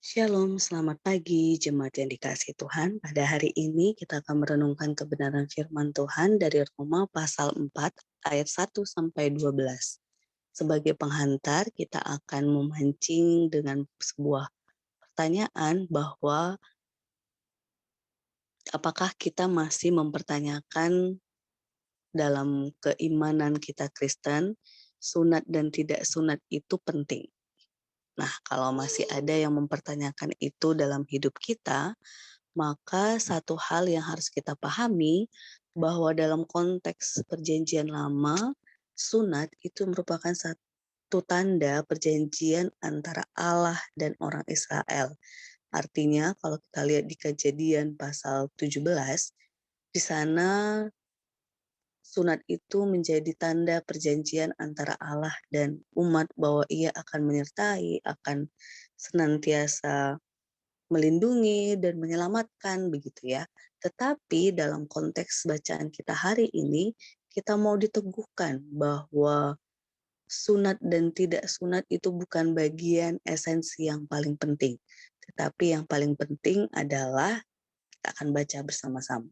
Shalom, selamat pagi jemaat yang dikasihi Tuhan. Pada hari ini kita akan merenungkan kebenaran firman Tuhan dari Roma pasal 4 ayat 1 sampai 12. Sebagai penghantar kita akan memancing dengan sebuah pertanyaan bahwa apakah kita masih mempertanyakan dalam keimanan kita Kristen, sunat dan tidak sunat itu penting. Nah, kalau masih ada yang mempertanyakan itu dalam hidup kita, maka satu hal yang harus kita pahami bahwa dalam konteks perjanjian lama, sunat itu merupakan satu tanda perjanjian antara Allah dan orang Israel. Artinya kalau kita lihat di Kejadian pasal 17, di sana sunat itu menjadi tanda perjanjian antara Allah dan umat bahwa ia akan menyertai, akan senantiasa melindungi dan menyelamatkan begitu ya. Tetapi dalam konteks bacaan kita hari ini, kita mau diteguhkan bahwa sunat dan tidak sunat itu bukan bagian esensi yang paling penting. Tetapi yang paling penting adalah kita akan baca bersama-sama.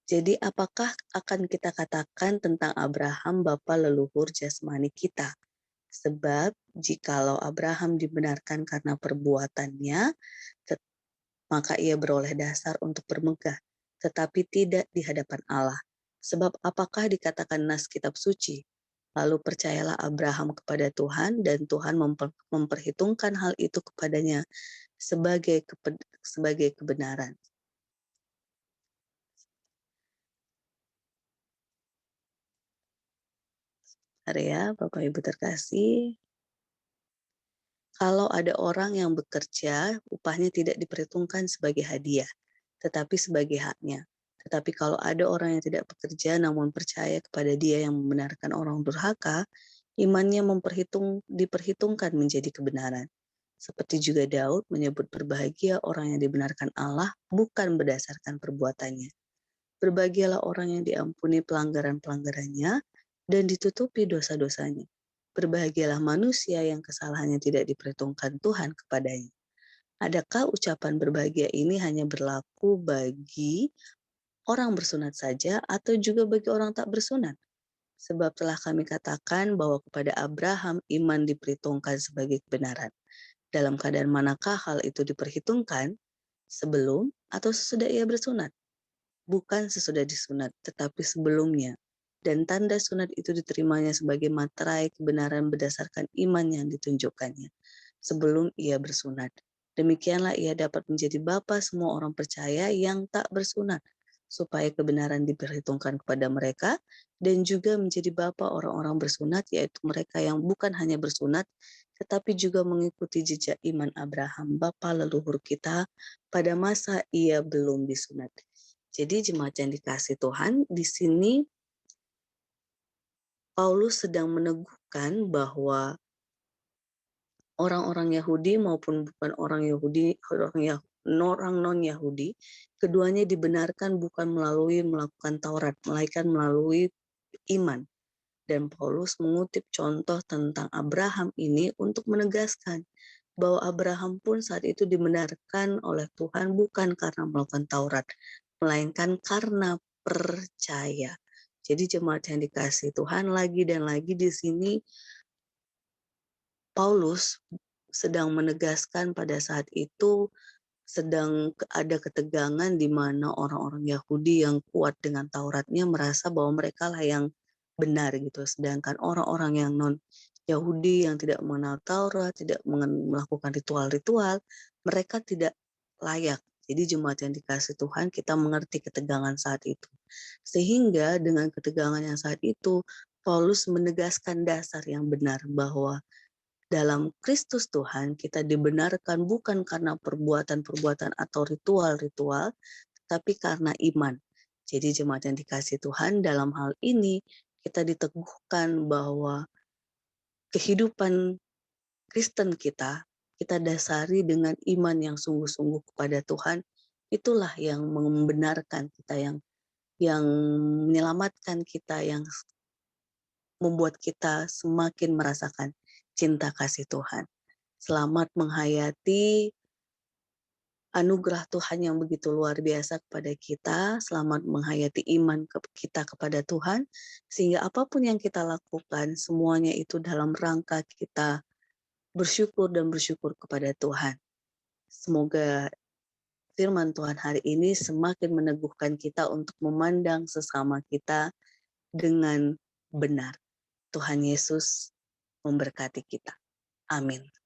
Jadi apakah akan kita katakan tentang Abraham bapa leluhur jasmani kita? Sebab jikalau Abraham dibenarkan karena perbuatannya, maka ia beroleh dasar untuk bermegah, tetapi tidak di hadapan Allah. Sebab apakah dikatakan nas kitab suci? Lalu percayalah Abraham kepada Tuhan dan Tuhan memperhitungkan hal itu kepadanya sebagai kebenaran. Ya, Bapak Ibu terkasih, kalau ada orang yang bekerja, upahnya tidak diperhitungkan sebagai hadiah, tetapi sebagai haknya. Tetapi kalau ada orang yang tidak bekerja namun percaya kepada Dia yang membenarkan orang durhaka, imannya diperhitungkan menjadi kebenaran. Seperti juga Daud menyebut berbahagia orang yang dibenarkan Allah bukan berdasarkan perbuatannya. Berbahagialah orang yang diampuni pelanggaran-pelanggarannya dan ditutupi dosa-dosanya. Berbahagialah manusia yang kesalahannya tidak diperhitungkan Tuhan kepadanya. Adakah ucapan berbahagia ini hanya berlaku bagi orang bersunat saja atau juga bagi orang tak bersunat? Sebab telah kami katakan bahwa kepada Abraham iman diperhitungkan sebagai kebenaran. Dalam keadaan manakah hal itu diperhitungkan? Sebelum atau sesudah ia bersunat? Bukan sesudah disunat, tetapi sebelumnya. Dan tanda sunat itu diterimanya sebagai materai kebenaran berdasarkan iman yang ditunjukkannya. Sebelum ia bersunat. Demikianlah ia dapat menjadi bapa semua orang percaya yang tak bersunat, supaya kebenaran diperhitungkan kepada mereka, dan juga menjadi bapa orang-orang bersunat, yaitu mereka yang bukan hanya bersunat, tetapi juga mengikuti jejak iman Abraham, bapa leluhur kita, pada masa ia belum disunat. Jadi jemaat yang dikasih Tuhan, di sini Paulus sedang meneguhkan bahwa orang-orang Yahudi maupun bukan orang Yahudi, orang non-Yahudi, keduanya dibenarkan bukan melalui melakukan Taurat, melainkan melalui iman. Dan Paulus mengutip contoh tentang Abraham ini untuk menegaskan bahwa Abraham pun saat itu dibenarkan oleh Tuhan bukan karena melakukan Taurat, melainkan karena percaya. Jadi jemaat yang dikasih Tuhan, lagi dan lagi di sini Paulus sedang menegaskan pada saat itu sedang ada ketegangan di mana orang-orang Yahudi yang kuat dengan Tauratnya merasa bahwa mereka lah yang benar gitu. Sedangkan orang-orang yang non-Yahudi yang tidak mengenal Taurat, tidak melakukan ritual-ritual, mereka tidak layak. Jadi jemaat yang dikasih Tuhan, kita mengerti ketegangan saat itu. Sehingga dengan ketegangan yang saat itu, Paulus menegaskan dasar yang benar bahwa dalam Kristus Tuhan kita dibenarkan bukan karena perbuatan-perbuatan atau ritual-ritual, tapi karena iman. Jadi jemaat yang dikasih Tuhan, dalam hal ini kita diteguhkan bahwa kehidupan Kristen kita dasari dengan iman yang sungguh-sungguh kepada Tuhan. Itulah yang membenarkan kita, yang menyelamatkan kita, yang membuat kita semakin merasakan cinta kasih Tuhan. Selamat menghayati anugerah Tuhan yang begitu luar biasa kepada kita, selamat menghayati iman kita kepada Tuhan, sehingga apapun yang kita lakukan, semuanya itu dalam rangka kita bersyukur dan bersyukur kepada Tuhan. Semoga firman Tuhan hari ini semakin meneguhkan kita untuk memandang sesama kita dengan benar. Tuhan Yesus memberkati kita. Amin.